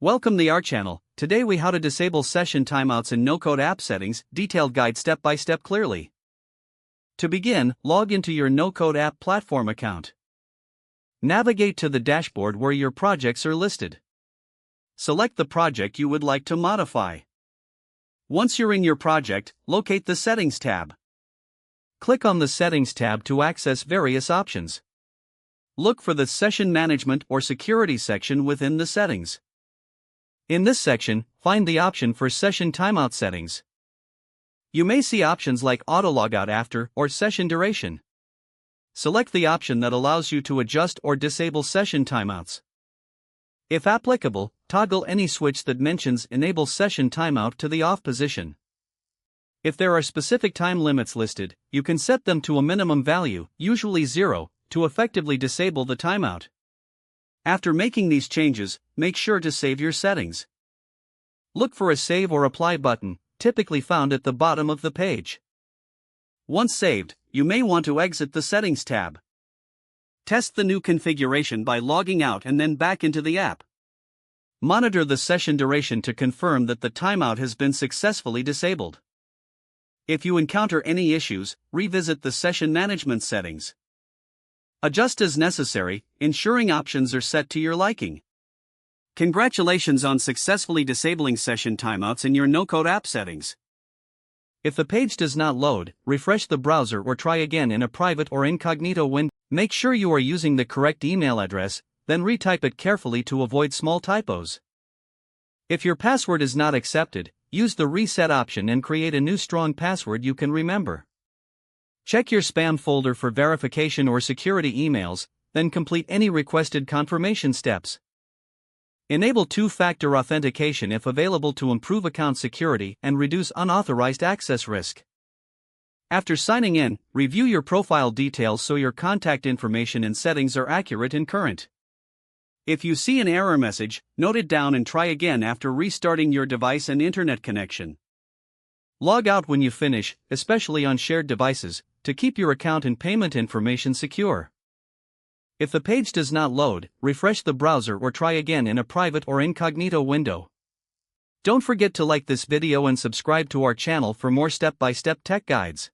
Welcome to our channel. Today we how to disable session timeouts in no-code app settings, detailed guide step by step clearly. To begin, log into your no-code app platform account. Navigate to the dashboard where your projects are listed. Select the project you would like to modify. Once you're in your project, locate the Settings tab. Click on the Settings tab to access various options. Look for the Session Management or Security section within the settings. In this section, find the option for Session Timeout settings. You may see options like Auto Logout After or Session Duration. Select the option that allows you to adjust or disable session timeouts. If applicable, toggle any switch that mentions Enable Session Timeout to the off position. If there are specific time limits listed, you can set them to a minimum value, usually 0, to effectively disable the timeout. After making these changes, make sure to save your settings. Look for a Save or Apply button, typically found at the bottom of the page. Once saved, you may want to exit the Settings tab. Test the new configuration by logging out and then back into the app. Monitor the session duration to confirm that the timeout has been successfully disabled. If you encounter any issues, revisit the session management settings. Adjust as necessary, ensuring options are set to your liking. Congratulations on successfully disabling session timeouts in your no-code app settings. If the page does not load, refresh the browser or try again in a private or incognito window. Make sure you are using the correct email address, then retype it carefully to avoid small typos. If your password is not accepted, use the reset option and create a new strong password you can remember. Check your spam folder for verification or security emails, then complete any requested confirmation steps. Enable two-factor authentication if available to improve account security and reduce unauthorized access risk. After signing in, review your profile details so your contact information and settings are accurate and current. If you see an error message, note it down and try again after restarting your device and internet connection. Log out when you finish, especially on shared devices, to keep your account and payment information secure. If the page does not load, refresh the browser or try again in a private or incognito window. Don't forget to like this video and subscribe to our channel for more step-by-step tech guides.